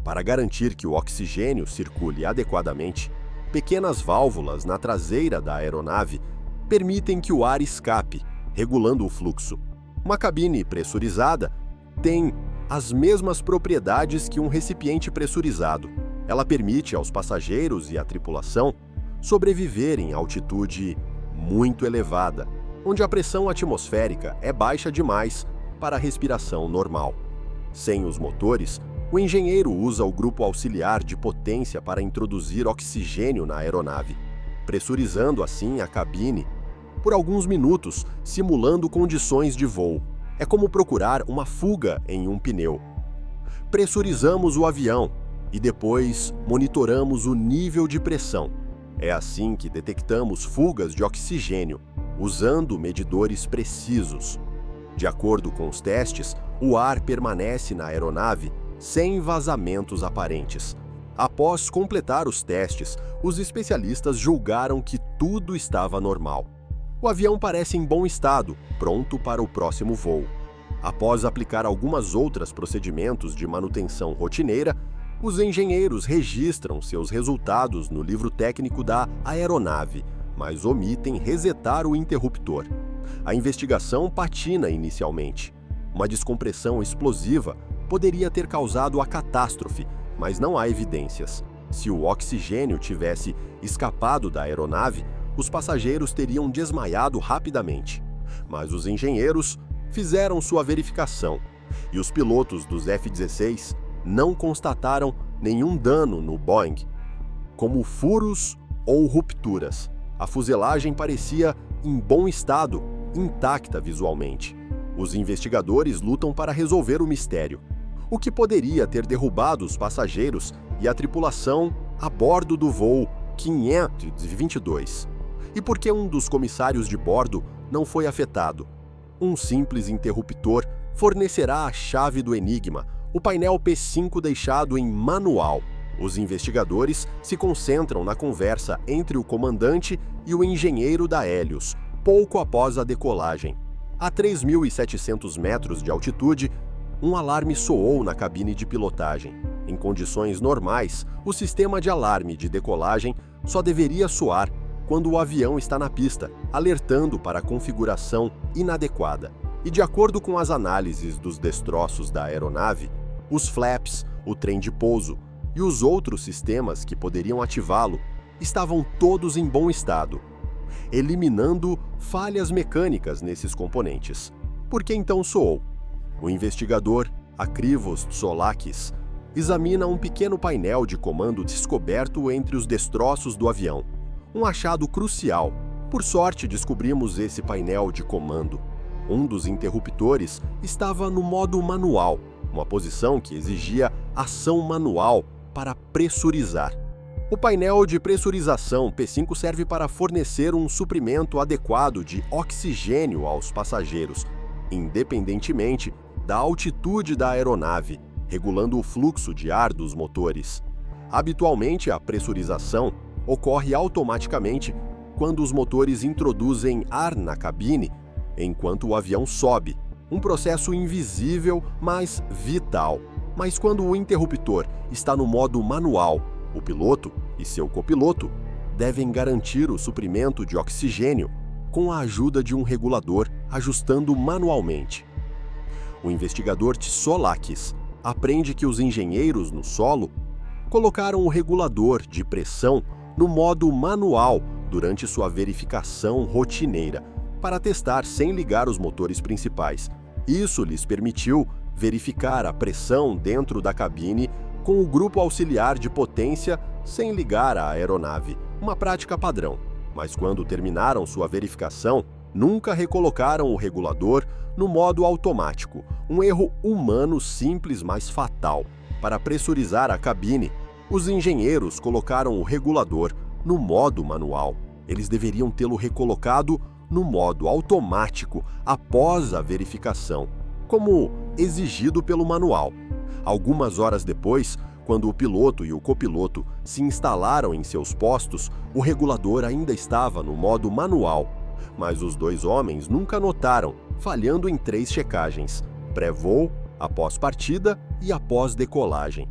Speaker 1: Para garantir que o oxigênio circule adequadamente, pequenas válvulas na traseira da aeronave permitem que o ar escape, regulando o fluxo. Uma cabine pressurizada tem as mesmas propriedades que um recipiente pressurizado. Ela permite aos passageiros e à tripulação sobreviver em altitude muito elevada, onde a pressão atmosférica é baixa demais para a respiração normal. Sem os motores, o engenheiro usa o grupo auxiliar de potência para introduzir oxigênio na aeronave, pressurizando assim a cabine por alguns minutos, simulando condições de voo. É como procurar uma fuga em um pneu. Pressurizamos o avião e depois monitoramos o nível de pressão. É assim que detectamos fugas de oxigênio, usando medidores precisos. De acordo com os testes, o ar permanece na aeronave sem vazamentos aparentes. Após completar os testes, os especialistas julgaram que tudo estava normal. O avião parece em bom estado, pronto para o próximo voo. Após aplicar algumas outros procedimentos de manutenção rotineira, os engenheiros registram seus resultados no livro técnico da aeronave, mas omitem resetar o interruptor. A investigação patina inicialmente. Uma descompressão explosiva poderia ter causado a catástrofe, mas não há evidências. Se o oxigênio tivesse escapado da aeronave, os passageiros teriam desmaiado rapidamente. Mas os engenheiros fizeram sua verificação e os pilotos dos F-16 não constataram nenhum dano no Boeing, como furos ou rupturas. A fuselagem parecia em bom estado, intacta visualmente. Os investigadores lutam para resolver o mistério. O que poderia ter derrubado os passageiros e a tripulação a bordo do voo 522? E por que um dos comissários de bordo não foi afetado? Um simples interruptor fornecerá a chave do enigma, o painel P5 deixado em manual. Os investigadores se concentram na conversa entre o comandante e o engenheiro da Hélios, pouco após a decolagem. A 3.700 metros de altitude, um alarme soou na cabine de pilotagem. Em condições normais, o sistema de alarme de decolagem só deveria soar quando o avião está na pista, alertando para a configuração inadequada. E de acordo com as análises dos destroços da aeronave, os flaps, o trem de pouso e os outros sistemas que poderiam ativá-lo estavam todos em bom estado, eliminando falhas mecânicas nesses componentes. Por que então soou? O investigador Akrivos Tsolakis examina um pequeno painel de comando descoberto entre os destroços do avião. Um achado crucial. Por sorte, descobrimos esse painel de comando. Um dos interruptores estava no modo manual, uma posição que exigia ação manual para pressurizar. O painel de pressurização P5 serve para fornecer um suprimento adequado de oxigênio aos passageiros, independentemente da altitude da aeronave, regulando o fluxo de ar dos motores. Habitualmente, a pressurização ocorre automaticamente quando os motores introduzem ar na cabine enquanto o avião sobe, um processo invisível, mas vital. Mas quando o interruptor está no modo manual, o piloto e seu copiloto devem garantir o suprimento de oxigênio com a ajuda de um regulador ajustando manualmente. O investigador Tsolakis aprende que os engenheiros no solo colocaram o regulador de pressão no modo manual durante sua verificação rotineira, para testar sem ligar os motores principais. Isso lhes permitiu verificar a pressão dentro da cabine com o grupo auxiliar de potência sem ligar a aeronave, uma prática padrão. Mas quando terminaram sua verificação, nunca recolocaram o regulador no modo automático, um erro humano simples, mas fatal. Para pressurizar a cabine, os engenheiros colocaram o regulador no modo manual. Eles deveriam tê-lo recolocado no modo automático após a verificação. como exigido pelo manual. Algumas horas depois, quando o piloto e o copiloto se instalaram em seus postos, o regulador ainda estava no modo manual, mas os dois homens nunca notaram, falhando em 3 checagens: pré-voo, após partida e após decolagem.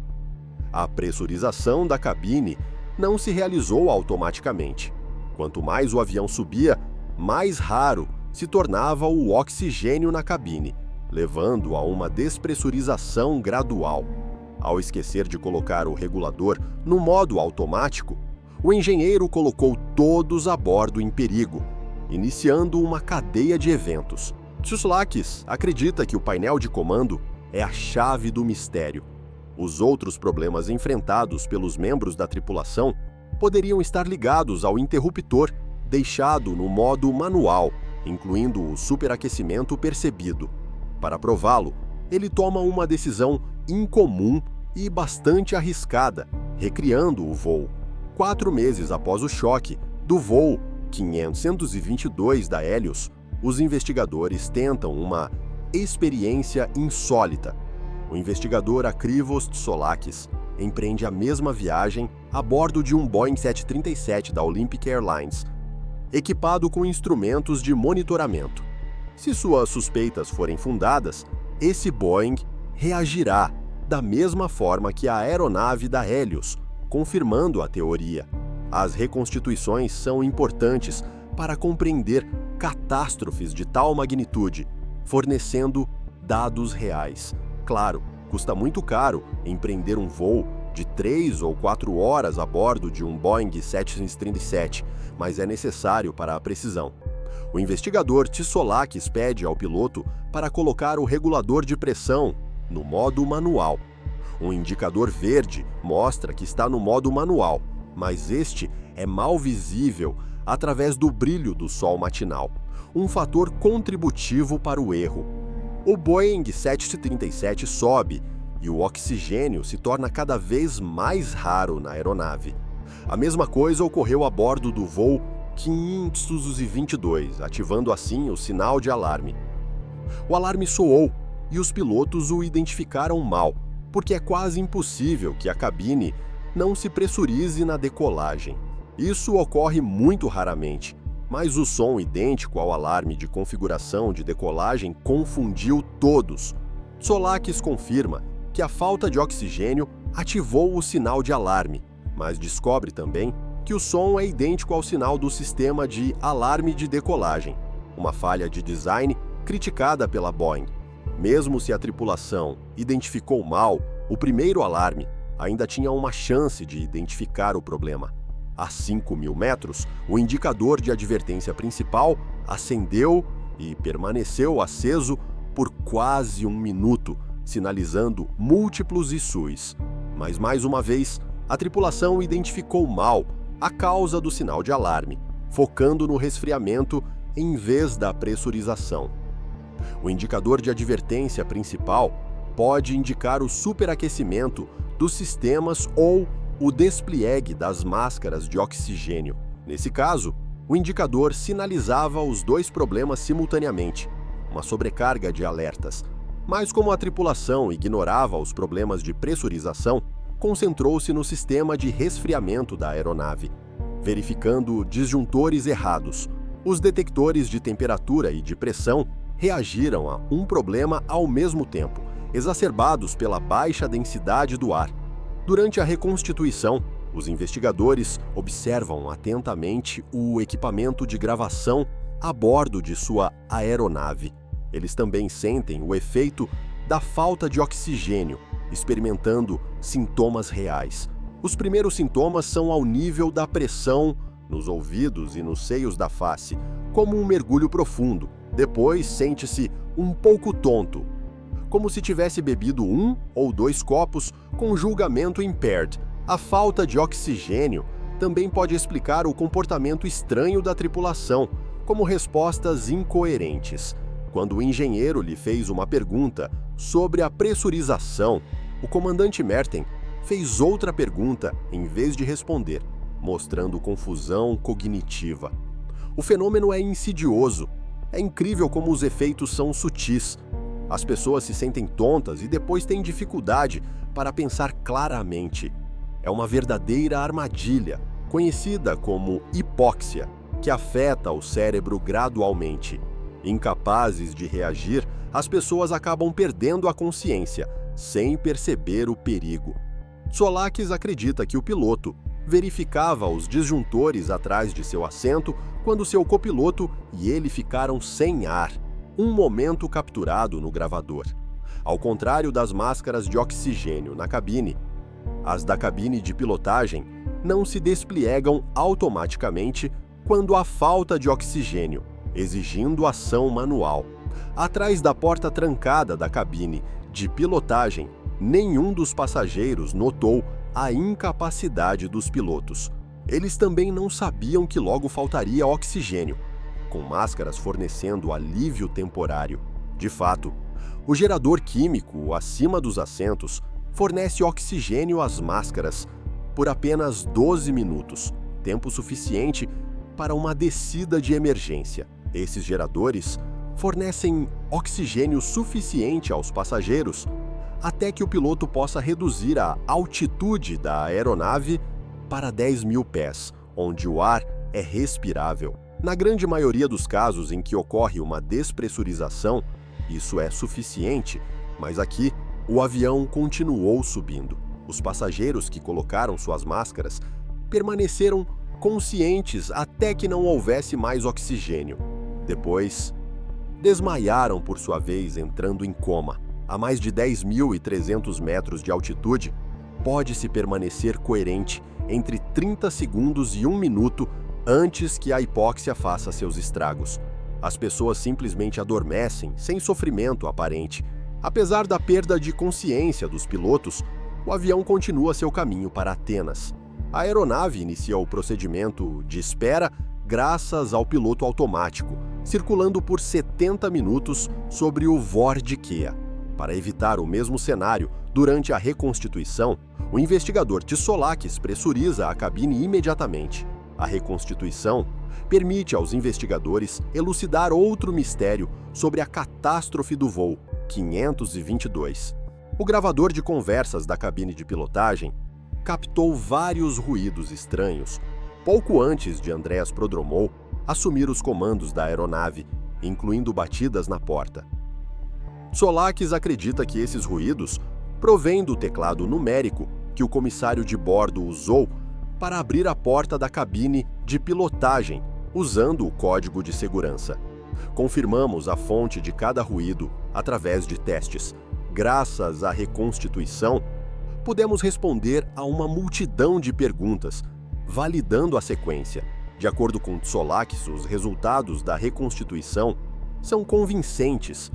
Speaker 1: A pressurização da cabine não se realizou automaticamente. Quanto mais o avião subia, mais raro se tornava o oxigênio na cabine, levando a uma despressurização gradual. Ao esquecer de colocar o regulador no modo automático, o engenheiro colocou todos a bordo em perigo, iniciando uma cadeia de eventos. Tsoulakis acredita que o painel de comando é a chave do mistério. Os outros problemas enfrentados pelos membros da tripulação poderiam estar ligados ao interruptor deixado no modo manual, incluindo o superaquecimento percebido. Para prová-lo, ele toma uma decisão incomum e bastante arriscada, recriando o voo. 4 meses após o choque do voo 522 da Helios, os investigadores tentam uma experiência insólita. O investigador Akrivos Tsoulakis empreende a mesma viagem a bordo de um Boeing 737 da Olympic Airlines, equipado com instrumentos de monitoramento. Se suas suspeitas forem fundadas, esse Boeing reagirá da mesma forma que a aeronave da Helios, confirmando a teoria. As reconstituições são importantes para compreender catástrofes de tal magnitude, fornecendo dados reais. Claro, custa muito caro empreender um voo de 3 ou 4 horas a bordo de um Boeing 737, mas é necessário para a precisão. O investigador Tsoulakis pede ao piloto para colocar o regulador de pressão no modo manual. Um indicador verde mostra que está no modo manual, mas este é mal visível através do brilho do sol matinal, um fator contributivo para o erro. O Boeing 737 sobe e o oxigênio se torna cada vez mais raro na aeronave. A mesma coisa ocorreu a bordo do voo 522, ativando assim o sinal de alarme. O alarme soou e os pilotos o identificaram mal, porque é quase impossível que a cabine não se pressurize na decolagem. Isso ocorre muito raramente, mas o som idêntico ao alarme de configuração de decolagem confundiu todos. Tsoulakis confirma que a falta de oxigênio ativou o sinal de alarme, mas descobre também que o som é idêntico ao sinal do sistema de alarme de decolagem, uma falha de design criticada pela Boeing. Mesmo se a tripulação identificou mal o primeiro alarme, ainda tinha uma chance de identificar o problema. A 5.000 metros, o indicador de advertência principal acendeu e permaneceu aceso por quase 1 minuto, sinalizando múltiplos issues. Mas mais uma vez, a tripulação identificou mal a causa do sinal de alarme, focando no resfriamento em vez da pressurização. O indicador de advertência principal pode indicar o superaquecimento dos sistemas ou o despliegue das máscaras de oxigênio. Nesse caso, o indicador sinalizava os 2 problemas simultaneamente, uma sobrecarga de alertas. Mas como a tripulação ignorava os problemas de pressurização, concentrou-se no sistema de resfriamento da aeronave, verificando disjuntores errados. Os detectores de temperatura e de pressão reagiram a um problema ao mesmo tempo, exacerbados pela baixa densidade do ar. Durante a reconstituição, os investigadores observam atentamente o equipamento de gravação a bordo de sua aeronave. Eles também sentem o efeito da falta de oxigênio, experimentando sintomas reais. Os primeiros sintomas são ao nível da pressão nos ouvidos e nos seios da face, como um mergulho profundo. Depois sente-se um pouco tonto, como se tivesse bebido 1 ou 2 copos com julgamento impaired. A falta de oxigênio também pode explicar o comportamento estranho da tripulação, como respostas incoerentes. Quando o engenheiro lhe fez uma pergunta sobre a pressurização, o comandante Merten fez outra pergunta em vez de responder, mostrando confusão cognitiva. O fenômeno é insidioso. É incrível como os efeitos são sutis. As pessoas se sentem tontas e depois têm dificuldade para pensar claramente. É uma verdadeira armadilha, conhecida como hipóxia, que afeta o cérebro gradualmente. Incapazes de reagir, as pessoas acabam perdendo a consciência, sem perceber o perigo. Tsoukalakis acredita que o piloto verificava os disjuntores atrás de seu assento quando seu copiloto e ele ficaram sem ar, um momento capturado no gravador. Ao contrário das máscaras de oxigênio na cabine, as da cabine de pilotagem não se despliegam automaticamente quando há falta de oxigênio, exigindo ação manual. Atrás da porta trancada da cabine de pilotagem, nenhum dos passageiros notou a incapacidade dos pilotos. Eles também não sabiam que logo faltaria oxigênio, com máscaras fornecendo alívio temporário. De fato, o gerador químico acima dos assentos fornece oxigênio às máscaras por apenas 12 minutos, tempo suficiente para uma descida de emergência. Esses geradores fornecem oxigênio suficiente aos passageiros até que o piloto possa reduzir a altitude da aeronave para 10.000 pés, onde o ar é respirável. Na grande maioria dos casos em que ocorre uma despressurização, isso é suficiente, mas aqui o avião continuou subindo. Os passageiros que colocaram suas máscaras permaneceram conscientes até que não houvesse mais oxigênio. Depois, desmaiaram por sua vez, entrando em coma. A mais de 10.300 metros de altitude, pode-se permanecer coerente entre 30 segundos e 1 minuto antes que a hipóxia faça seus estragos. As pessoas simplesmente adormecem, sem sofrimento aparente. Apesar da perda de consciência dos pilotos, o avião continua seu caminho para Atenas. A aeronave inicia o procedimento de espera graças ao piloto automático, circulando por 70 minutos sobre o VOR de Kea. Para evitar o mesmo cenário, durante a reconstituição, o investigador Tsoukalakis pressuriza a cabine imediatamente. A reconstituição permite aos investigadores elucidar outro mistério sobre a catástrofe do voo 522. O gravador de conversas da cabine de pilotagem captou vários ruídos estranhos pouco antes de Andreas Prodromou assumir os comandos da aeronave, incluindo batidas na porta. Tsoukalakis acredita que esses ruídos provêm do teclado numérico que o comissário de bordo usou para abrir a porta da cabine de pilotagem, usando o código de segurança. Confirmamos a fonte de cada ruído através de testes. Graças à reconstituição, pudemos responder a uma multidão de perguntas, validando a sequência. De acordo com Tsoukalakis, os resultados da reconstituição são convincentes.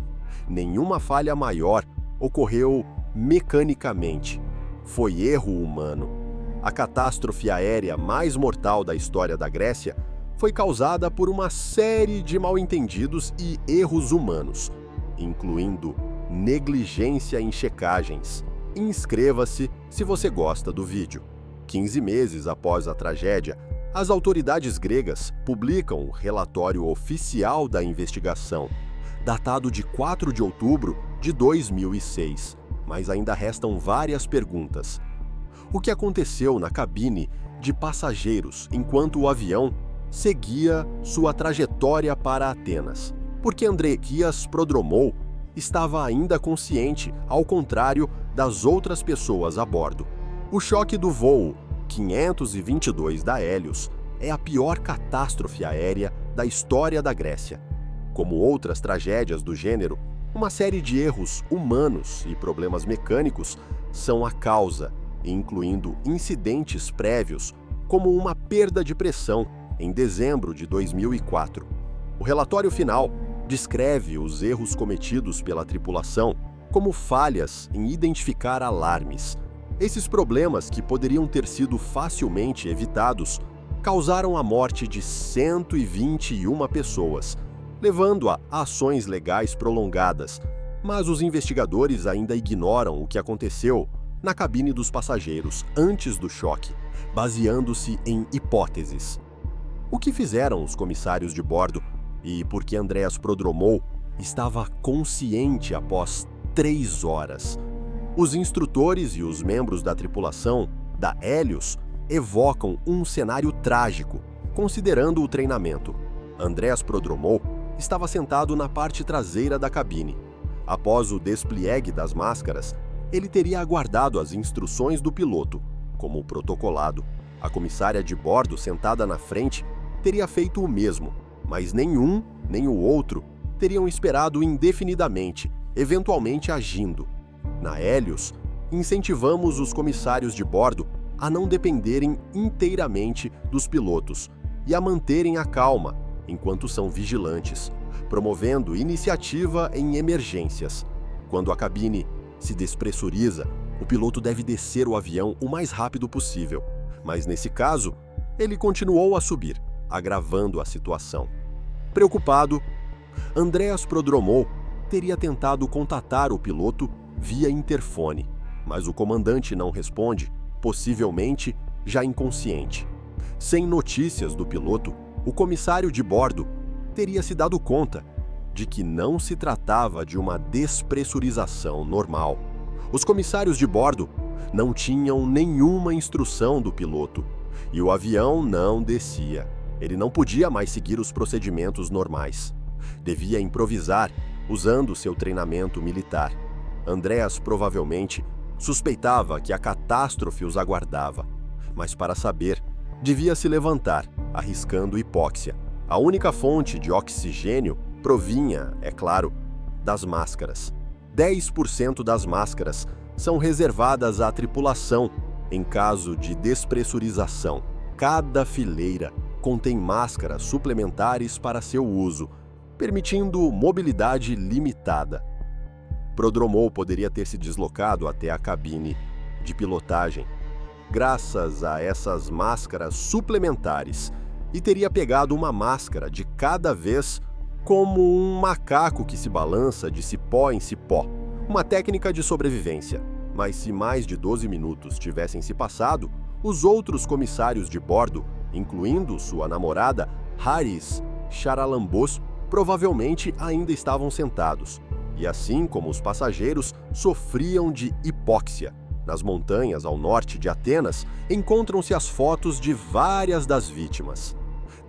Speaker 1: Nenhuma falha maior ocorreu mecanicamente. Foi erro humano. A catástrofe aérea mais mortal da história da Grécia foi causada por uma série de mal-entendidos e erros humanos, incluindo negligência em checagens. Inscreva-se se você gosta do vídeo. 15 meses após a tragédia, as autoridades gregas publicam o relatório oficial da investigação, datado de 4 de outubro de 2006, mas ainda restam várias perguntas. O que aconteceu na cabine de passageiros enquanto o avião seguia sua trajetória para Atenas? Por que Andreas Prodromou estava ainda consciente, ao contrário das outras pessoas a bordo? O choque do voo 522 da Hélios é a pior catástrofe aérea da história da Grécia. Como outras tragédias do gênero, uma série de erros humanos e problemas mecânicos são a causa, incluindo incidentes prévios, como uma perda de pressão em dezembro de 2004. O relatório final descreve os erros cometidos pela tripulação como falhas em identificar alarmes. Esses problemas, que poderiam ter sido facilmente evitados, causaram a morte de 121 pessoas, levando a ações legais prolongadas, mas os investigadores ainda ignoram o que aconteceu na cabine dos passageiros antes do choque, baseando-se em hipóteses. O que fizeram os comissários de bordo e por que Andreas Prodromou estava consciente após 3 horas. Os instrutores e os membros da tripulação da Hélios evocam um cenário trágico, considerando o treinamento. Andreas Prodromou estava sentado na parte traseira da cabine. Após o despliegue das máscaras, ele teria aguardado as instruções do piloto, como protocolado. A comissária de bordo, sentada na frente, teria feito o mesmo, mas nenhum nem o outro teriam esperado indefinidamente, eventualmente agindo. Na Hélios, incentivamos os comissários de bordo a não dependerem inteiramente dos pilotos e a manterem a calma enquanto são vigilantes, promovendo iniciativa em emergências. Quando a cabine se despressuriza, o piloto deve descer o avião o mais rápido possível, mas nesse caso, ele continuou a subir, agravando a situação. Preocupado, Andreas Prodromou teria tentado contatar o piloto via interfone, mas o comandante não responde, possivelmente já inconsciente. Sem notícias do piloto, o comissário de bordo teria se dado conta de que não se tratava de uma despressurização normal. Os comissários de bordo não tinham nenhuma instrução do piloto e o avião não descia. Ele não podia mais seguir os procedimentos normais. Devia improvisar, usando seu treinamento militar. Andreas provavelmente suspeitava que a catástrofe os aguardava, mas para saber, devia se levantar, arriscando hipóxia. A única fonte de oxigênio provinha, é claro, das máscaras. 10% das máscaras são reservadas à tripulação em caso de despressurização. Cada fileira contém máscaras suplementares para seu uso, permitindo mobilidade limitada. Prodromou poderia ter se deslocado até a cabine de pilotagem, graças a essas máscaras suplementares, e teria pegado uma máscara de cada vez, como um macaco que se balança de cipó em cipó, uma técnica de sobrevivência. Mas se mais de 12 minutos tivessem se passado, os outros comissários de bordo, incluindo sua namorada Haris Charalambos, provavelmente ainda estavam sentados, e assim como os passageiros, sofriam de hipóxia. Nas montanhas ao norte de Atenas, encontram-se as fotos de várias das vítimas.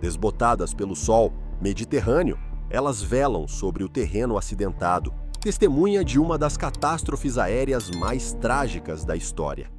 Speaker 1: Desbotadas pelo sol Mediterrâneo, elas velam sobre o terreno acidentado, testemunha de uma das catástrofes aéreas mais trágicas da história.